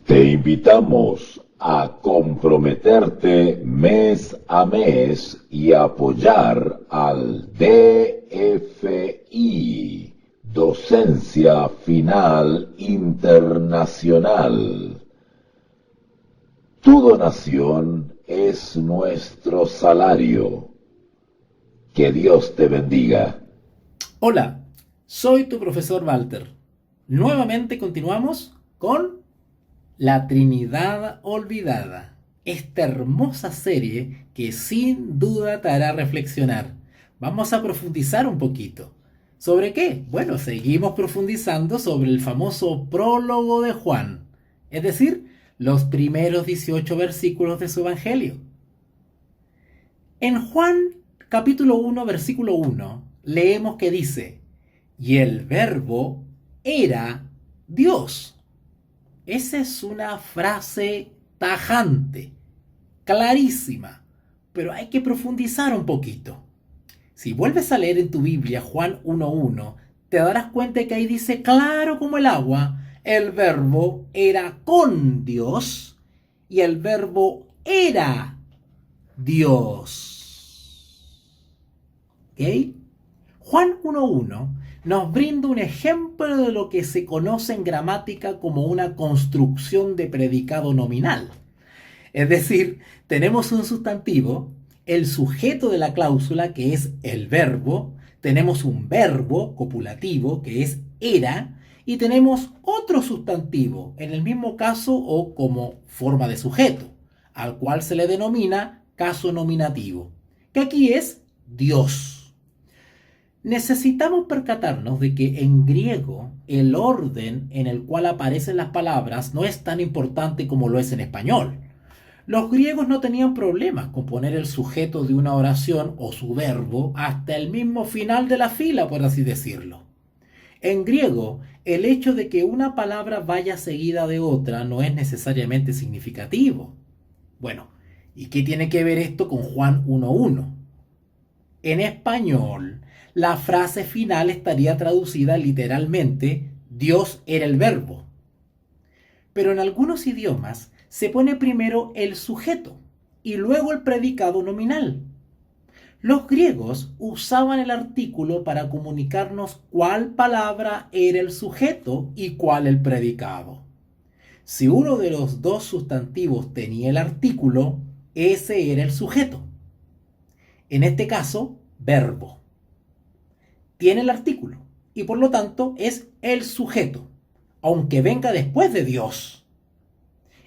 Te invitamos a comprometerte mes a mes y apoyar al DFI, Docencia Final Internacional. Tu donación es nuestro salario. Que Dios te bendiga. Hola, soy tu profesor Walter. Nuevamente continuamos con La Trinidad Olvidada, esta hermosa serie que sin duda te hará reflexionar. Vamos a profundizar un poquito. ¿Sobre qué? Bueno, seguimos profundizando sobre el famoso prólogo de Juan, es decir, los primeros 18 versículos de su Evangelio. En Juan capítulo 1, versículo 1, leemos que dice, y el verbo era Dios. Esa es una frase tajante, clarísima, pero hay que profundizar un poquito. Si vuelves a leer en tu Biblia Juan 1.1, te darás cuenta que ahí dice claro como el agua, el verbo era con Dios y el verbo era Dios. ¿Ok? Juan 1.1 nos brinda un ejemplo de lo que se conoce en gramática como una construcción de predicado nominal. Es decir, tenemos un sustantivo, el sujeto de la cláusula, que es el verbo, tenemos un verbo copulativo, que es era, y tenemos otro sustantivo, en el mismo caso o como forma de sujeto, al cual se le denomina caso nominativo, que aquí es Dios. Necesitamos percatarnos de que en griego el orden en el cual aparecen las palabras no es tan importante como lo es en español. Los griegos no tenían problemas con poner el sujeto de una oración o su verbo hasta el mismo final de la fila, por así decirlo. En griego, el hecho de que una palabra vaya seguida de otra no es necesariamente significativo. Bueno, ¿y qué tiene que ver esto con Juan 1.1? En español, la frase final estaría traducida literalmente Dios era el verbo. Pero en algunos idiomas se pone primero el sujeto y luego el predicado nominal. Los griegos usaban el artículo para comunicarnos cuál palabra era el sujeto y cuál el predicado. Si uno de los dos sustantivos tenía el artículo, ese era el sujeto. En este caso, verbo. Tiene el artículo y por lo tanto es el sujeto, aunque venga después de Dios.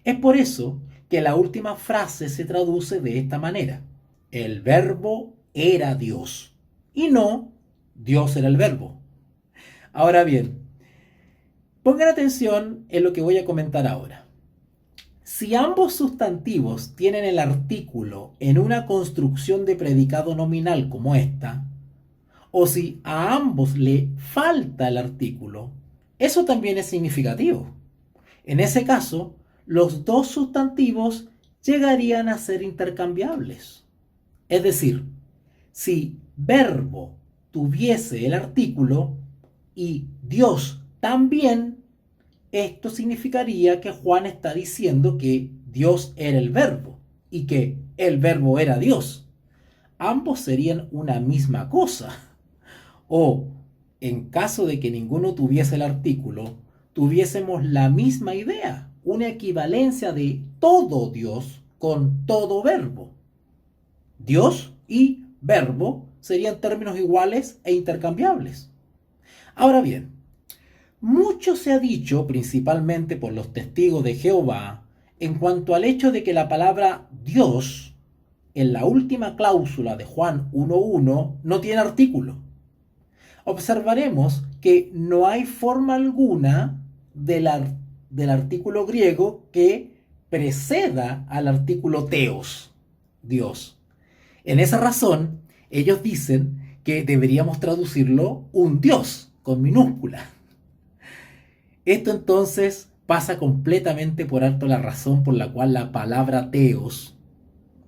Es por eso que la última frase se traduce de esta manera. El verbo era Dios y no Dios era el verbo. Ahora bien, pongan atención en lo que voy a comentar ahora. Si ambos sustantivos tienen el artículo en una construcción de predicado nominal como esta, o si a ambos le falta el artículo, eso también es significativo. En ese caso, los dos sustantivos llegarían a ser intercambiables. Es decir, si verbo tuviese el artículo y Dios también, esto significaría que Juan está diciendo que Dios era el verbo y que el verbo era Dios. Ambos serían una misma cosa. O, en caso de que ninguno tuviese el artículo, tuviésemos la misma idea, una equivalencia de todo Dios con todo verbo. Dios y verbo serían términos iguales e intercambiables. Ahora bien, mucho se ha dicho, principalmente por los testigos de Jehová, en cuanto al hecho de que la palabra Dios, en la última cláusula de Juan 1.1, no tiene artículo. Observaremos que no hay forma alguna del artículo griego que preceda al artículo teos, Dios. En esa razón, ellos dicen que deberíamos traducirlo un Dios con minúscula. Esto entonces pasa completamente por alto la razón por la cual la palabra teos,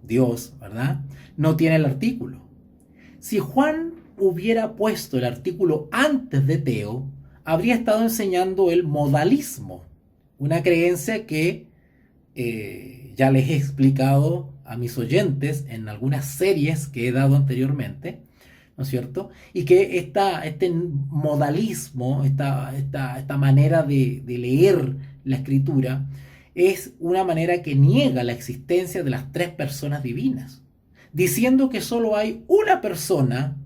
Dios, ¿verdad?, no tiene el artículo. Si Juan hubiera puesto el artículo antes de teo, habría estado enseñando el modalismo, Una creencia que ya les he explicado a mis oyentes en algunas series que he dado anteriormente, ¿no es cierto? Y que este modalismo, esta manera de leer la escritura, es una manera que niega la existencia de las tres personas divinas, diciendo que solo hay una persona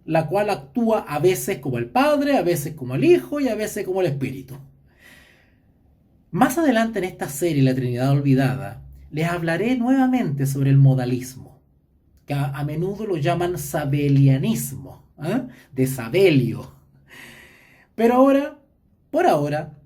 la cual actúa a veces como el Padre, a veces como el Hijo y a veces como el Espíritu. Más adelante en esta serie, La Trinidad Olvidada, les hablaré nuevamente sobre el modalismo, que a menudo lo llaman sabelianismo, de Sabelio. Pero ahora, por ahora,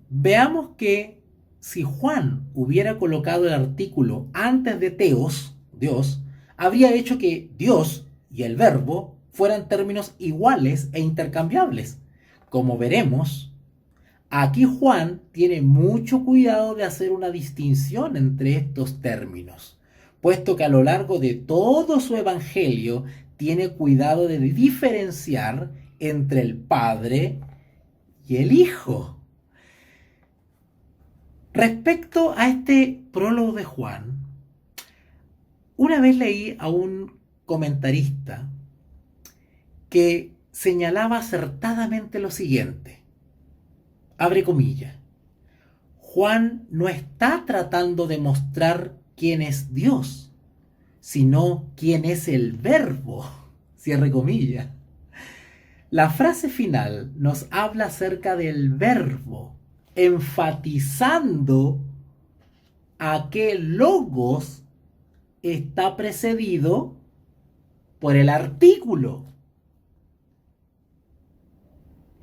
veamos que si Juan hubiera colocado el artículo antes de Theos, Dios, habría hecho que Dios y el verbo fueran términos iguales e intercambiables. Como veremos, aquí Juan tiene mucho cuidado de hacer una distinción entre estos términos, puesto que a lo largo de todo su evangelio tiene cuidado de diferenciar entre el Padre y el Hijo. Respecto a este prólogo de Juan, una vez leí a un comentarista que señalaba acertadamente lo siguiente, abre comillas, Juan no está tratando de mostrar quién es Dios, sino quién es el verbo, cierre comillas. La frase final nos habla acerca del verbo, enfatizando a que el logos está precedido por el artículo.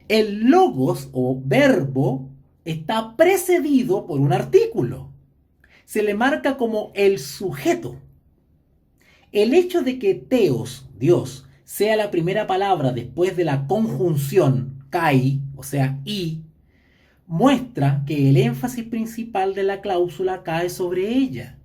El logos o verbo está precedido por un artículo. Se le marca como el sujeto. El hecho de que Theos, Dios, sea la primera palabra después de la conjunción kai, o sea, y, muestra que el énfasis principal de la cláusula cae sobre ella.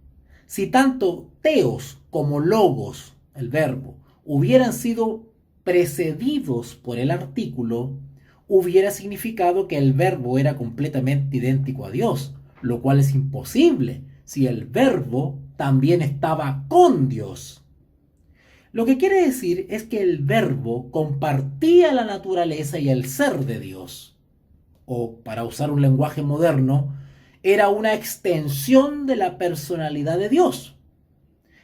Si tanto Theos como logos, el verbo, hubieran sido precedidos por el artículo, hubiera significado que el verbo era completamente idéntico a Dios, lo cual es imposible si el verbo también estaba con Dios. Lo que quiere decir es que el verbo compartía la naturaleza y el ser de Dios, o para usar un lenguaje moderno, era una extensión de la personalidad de Dios.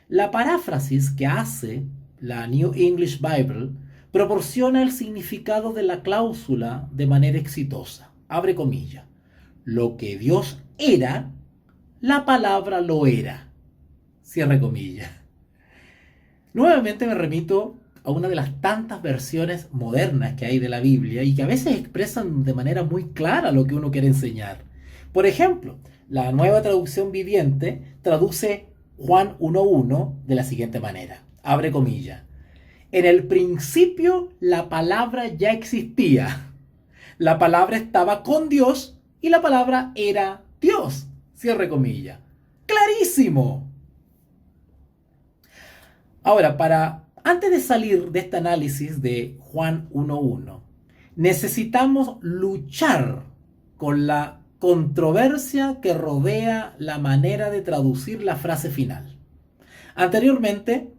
La paráfrasis que hace la New English Bible proporciona el significado de la cláusula de manera exitosa. Abre comillas. Lo que Dios era, la palabra lo era. Cierre comillas. Nuevamente me remito a una de las tantas versiones modernas que hay de la Biblia y que a veces expresan de manera muy clara lo que uno quiere enseñar. Por ejemplo, la Nueva Traducción Viviente traduce Juan 1:1 de la siguiente manera. Abre comillas. En el principio la palabra ya existía. La palabra estaba con Dios y la palabra era Dios. Cierre comillas. ¡Clarísimo! Ahora, antes de salir de este análisis de Juan 1:1, necesitamos luchar con la controversia que rodea la manera de traducir la frase final. Anteriormente,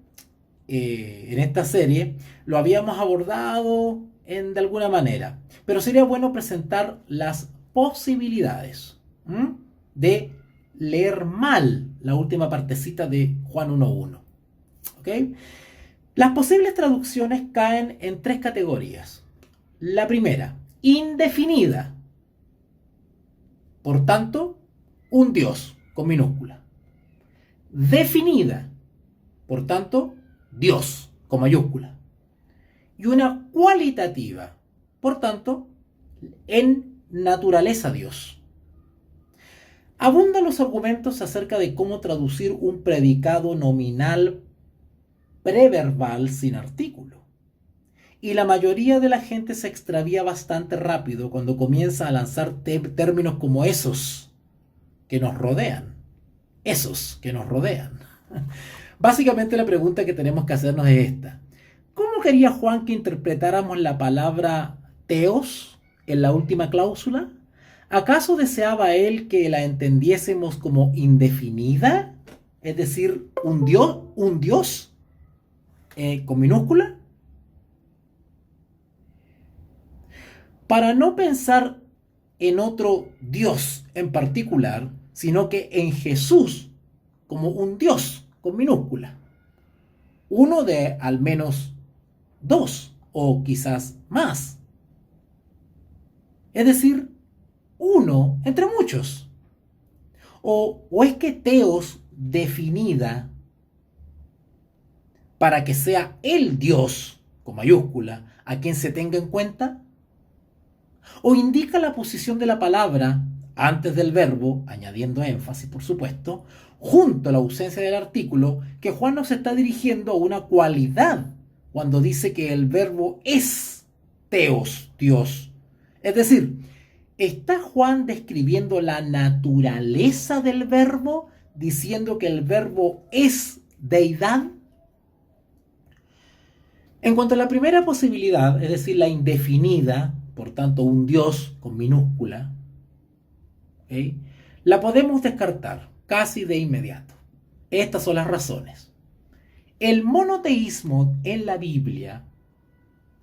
en esta serie, lo habíamos abordado de alguna manera, pero sería bueno presentar las posibilidades de leer mal la última partecita de Juan 1:1. ¿Okay? Las posibles traducciones caen en tres categorías. La primera, indefinida. Por tanto, un Dios con minúscula. Definida. Por tanto, Dios con mayúscula. Y una cualitativa. Por tanto, en naturaleza Dios. Abundan los argumentos acerca de cómo traducir un predicado nominal preverbal sin artículo. Y la mayoría de la gente se extravía bastante rápido cuando comienza a lanzar términos como esos que nos rodean. Esos que nos rodean. Básicamente la pregunta que tenemos que hacernos es esta. ¿Cómo quería Juan que interpretáramos la palabra Theos en la última cláusula? ¿Acaso deseaba él que la entendiésemos como indefinida? Es decir, un Dios con minúscula. Para no pensar en otro Dios en particular, sino que en Jesús como un Dios con minúscula. Uno de al menos dos o quizás más. Es decir, uno entre muchos. ¿O es que teos definida para que sea el Dios con mayúscula a quien se tenga en cuenta? ¿O indica la posición de la palabra antes del verbo, añadiendo énfasis por supuesto, junto a la ausencia del artículo, que Juan nos está dirigiendo a una cualidad cuando dice que el verbo es teos, Dios? Es decir, ¿está Juan describiendo la naturaleza del verbo, diciendo que el verbo es deidad? En cuanto a la primera posibilidad, es decir, la indefinida, por tanto un Dios con minúscula, ¿okay?, la podemos descartar casi de inmediato. Estas son las razones. El monoteísmo en la Biblia,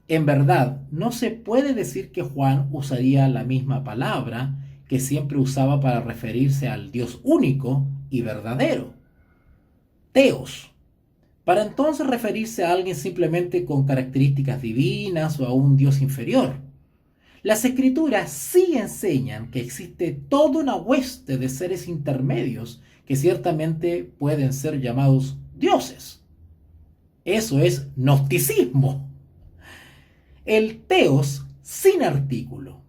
en verdad, no se puede decir que Juan usaría la misma palabra que siempre usaba para referirse al Dios único y verdadero, teos, para entonces referirse a alguien simplemente con características divinas o a un Dios inferior. Las escrituras sí enseñan que existe toda una hueste de seres intermedios que ciertamente pueden ser llamados dioses. Eso es gnosticismo. El teos sin artículo.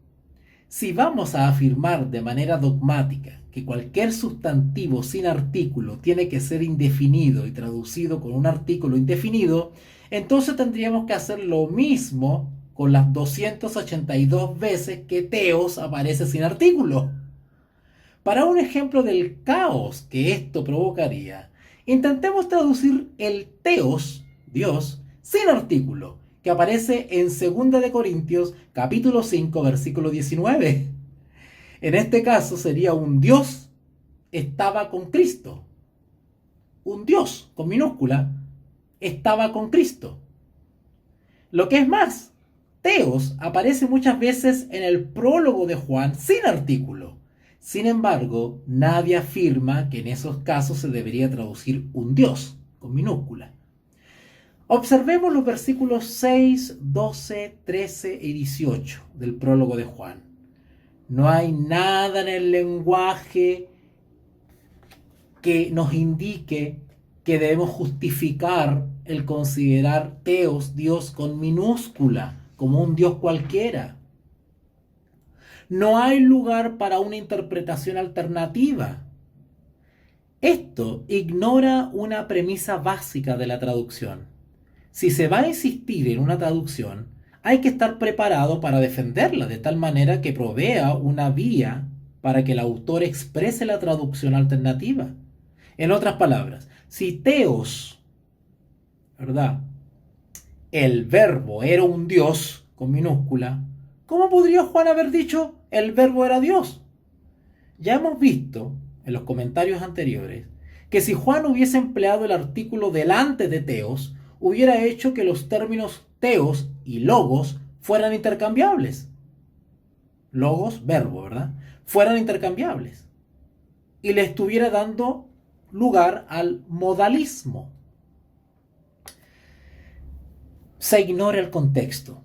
Si vamos a afirmar de manera dogmática que cualquier sustantivo sin artículo tiene que ser indefinido y traducido con un artículo indefinido, entonces tendríamos que hacer lo mismo con las 282 veces que teos aparece sin artículo. Para un ejemplo del caos que esto provocaría, intentemos traducir el teos, Dios, sin artículo, que aparece en 2 de Corintios capítulo 5 versículo 19. En este caso sería un Dios estaba con Cristo. Un Dios con minúscula estaba con Cristo. Lo que es más, teos aparece muchas veces en el prólogo de Juan sin artículo. Sin embargo, nadie afirma que en esos casos se debería traducir un Dios con minúscula. Observemos los versículos 6, 12, 13 y 18 del prólogo de Juan. No hay nada en el lenguaje que nos indique que debemos justificar el considerar teos, Dios con minúscula, como un Dios cualquiera. No hay lugar para una interpretación alternativa. Esto ignora una premisa básica de la traducción. Si se va a insistir en una traducción, hay que estar preparado para defenderla de tal manera que provea una vía para que el autor exprese la traducción alternativa. En otras palabras, si teos, ¿verdad?, el verbo era un Dios con minúscula, ¿cómo podría Juan haber dicho el verbo era Dios? Ya hemos visto en los comentarios anteriores que si Juan hubiese empleado el artículo delante de teos, hubiera hecho que los términos teos y logos fueran intercambiables. Logos, verbo, ¿verdad? Fueran intercambiables. Y le estuviera dando lugar al modalismo. Se ignora el contexto.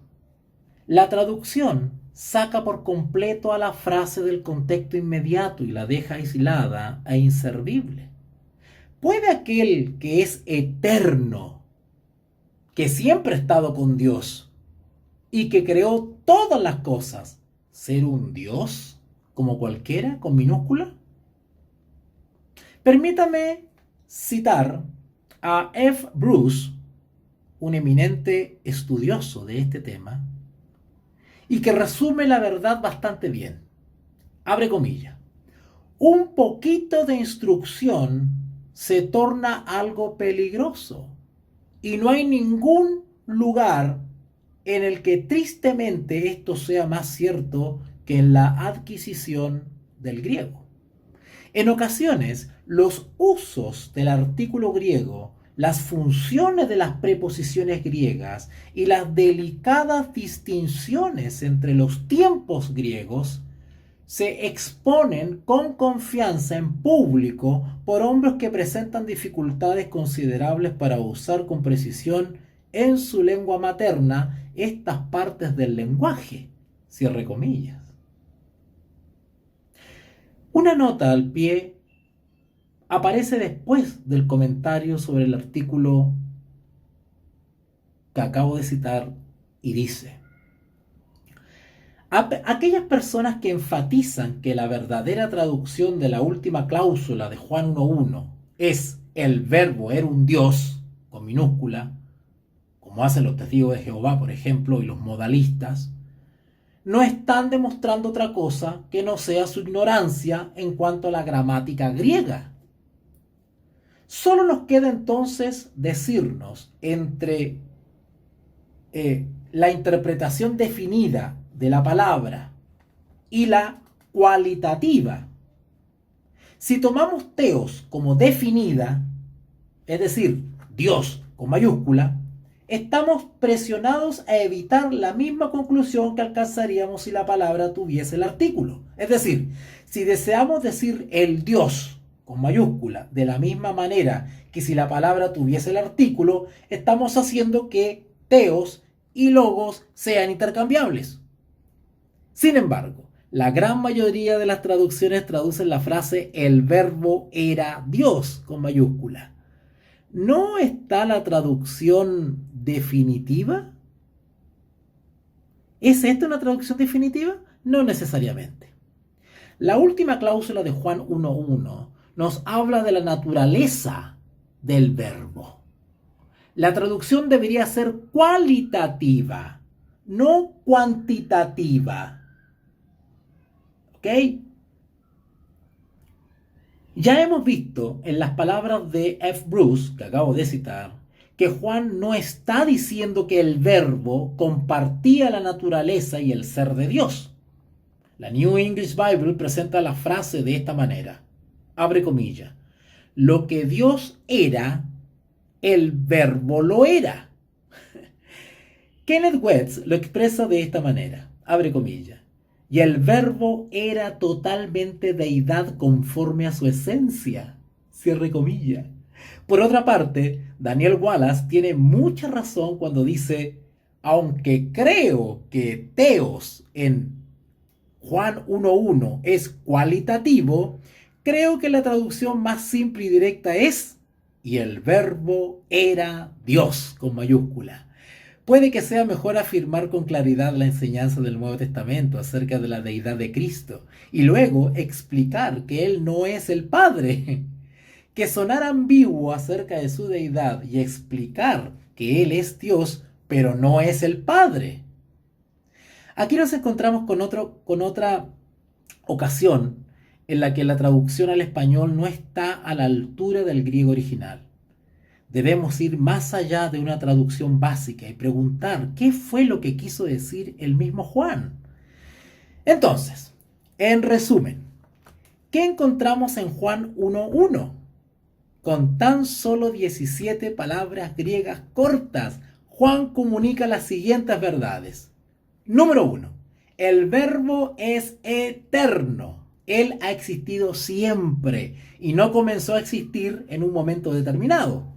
La traducción saca por completo a la frase del contexto inmediato y la deja aislada e inservible. ¿Puede aquel que es eterno, que siempre ha estado con Dios y que creó todas las cosas, ser un Dios como cualquiera, con minúscula? Permítame citar a F. Bruce, un eminente estudioso de este tema, y que resume la verdad bastante bien. Abre comillas. Un poquito de instrucción se torna algo peligroso y no hay ningún lugar en el que tristemente esto sea más cierto que en la adquisición del griego. En ocasiones, los usos del artículo griego, las funciones de las preposiciones griegas y las delicadas distinciones entre los tiempos griegos se exponen con confianza en público por hombres que presentan dificultades considerables para usar con precisión en su lengua materna estas partes del lenguaje. Cierre comillas. Una nota al pie aparece después del comentario sobre el artículo que acabo de citar y dice: aquellas personas que enfatizan que la verdadera traducción de la última cláusula de Juan 1.1 es el verbo era un Dios, con minúscula, como hacen los testigos de Jehová, por ejemplo, y los modalistas, no están demostrando otra cosa que no sea su ignorancia en cuanto a la gramática griega. Solo nos queda entonces decirnos entre la interpretación definida de la palabra y la cualitativa. Si tomamos teos como definida, es decir, Dios con mayúscula, estamos presionados a evitar la misma conclusión que alcanzaríamos si la palabra tuviese el artículo. Es decir, si deseamos decir el Dios con mayúscula de la misma manera que si la palabra tuviese el artículo, estamos haciendo que teos y logos sean intercambiables. Sin embargo, la gran mayoría de las traducciones traducen la frase el verbo era Dios con mayúscula. ¿No está la traducción definitiva? ¿Es esta una traducción definitiva? No necesariamente. La última cláusula de Juan 1.1 nos habla de la naturaleza del verbo. La traducción debería ser cualitativa, no cuantitativa. ¿Ok? Ya hemos visto en las palabras de F. Bruce, que acabo de citar, que Juan no está diciendo que el verbo compartía la naturaleza y el ser de Dios. La New English Bible presenta la frase de esta manera, abre comillas, lo que Dios era, el verbo lo era. Kenneth West lo expresa de esta manera, abre comillas, y el verbo era totalmente deidad conforme a su esencia, cierre comillas. Por otra parte, Daniel Wallace tiene mucha razón cuando dice, aunque creo que teos en Juan 1.1 es cualitativo, creo que la traducción más simple y directa es, y el verbo era Dios con mayúscula. Puede que sea mejor afirmar con claridad la enseñanza del Nuevo Testamento acerca de la deidad de Cristo y luego explicar que Él no es el Padre. Que sonar ambiguo acerca de su deidad y explicar que Él es Dios, pero no es el Padre. Aquí nos encontramos con otra ocasión en la que la traducción al español no está a la altura del griego original. Debemos ir más allá de una traducción básica y preguntar qué fue lo que quiso decir el mismo Juan. Entonces, en resumen, ¿qué encontramos en Juan 1.1? Con tan solo 17 palabras griegas cortas, Juan comunica las siguientes verdades. Número 1. El verbo es eterno. Él ha existido siempre y no comenzó a existir en un momento determinado.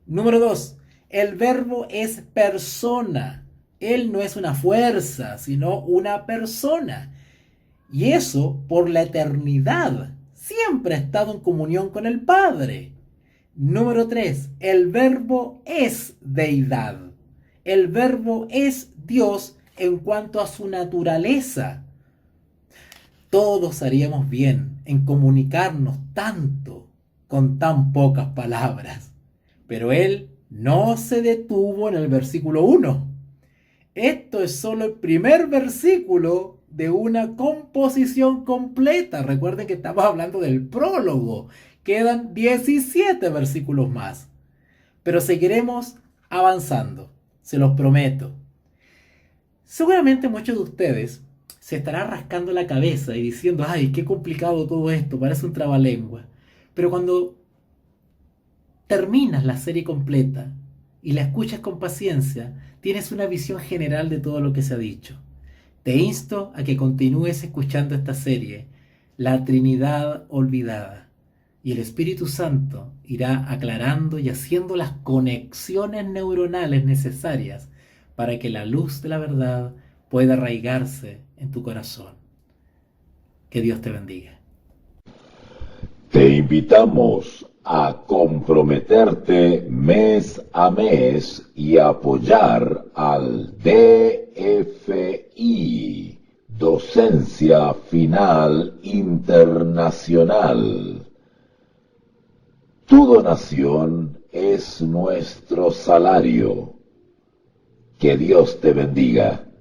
Número 2. El verbo es persona. Él no es una fuerza, sino una persona. Y eso por la eternidad. Siempre ha estado en comunión con el Padre. Número 3. El verbo es deidad. El verbo es Dios en cuanto a su naturaleza. Todos haríamos bien en comunicarnos tanto con tan pocas palabras. Pero él no se detuvo en el versículo 1. Esto es solo el primer versículo de una composición completa. Recuerden que estamos hablando del prólogo. Quedan 17 versículos más. Pero seguiremos avanzando, se los prometo. Seguramente muchos de ustedes se estará rascando la cabeza y diciendo, ay, qué complicado todo esto, parece un trabalengua. Pero cuando terminas la serie completa y la escuchas con paciencia, tienes una visión general de todo lo que se ha dicho. Te insto a que continúes escuchando esta serie, La Trinidad Olvidada, y el Espíritu Santo irá aclarando y haciendo las conexiones neuronales necesarias para que la luz de la verdad pueda arraigarse en tu corazón. Que Dios te bendiga. Te invitamos a comprometerte mes a mes y apoyar al DFI, Docencia Final Internacional. Tu donación es nuestro salario. Que Dios te bendiga.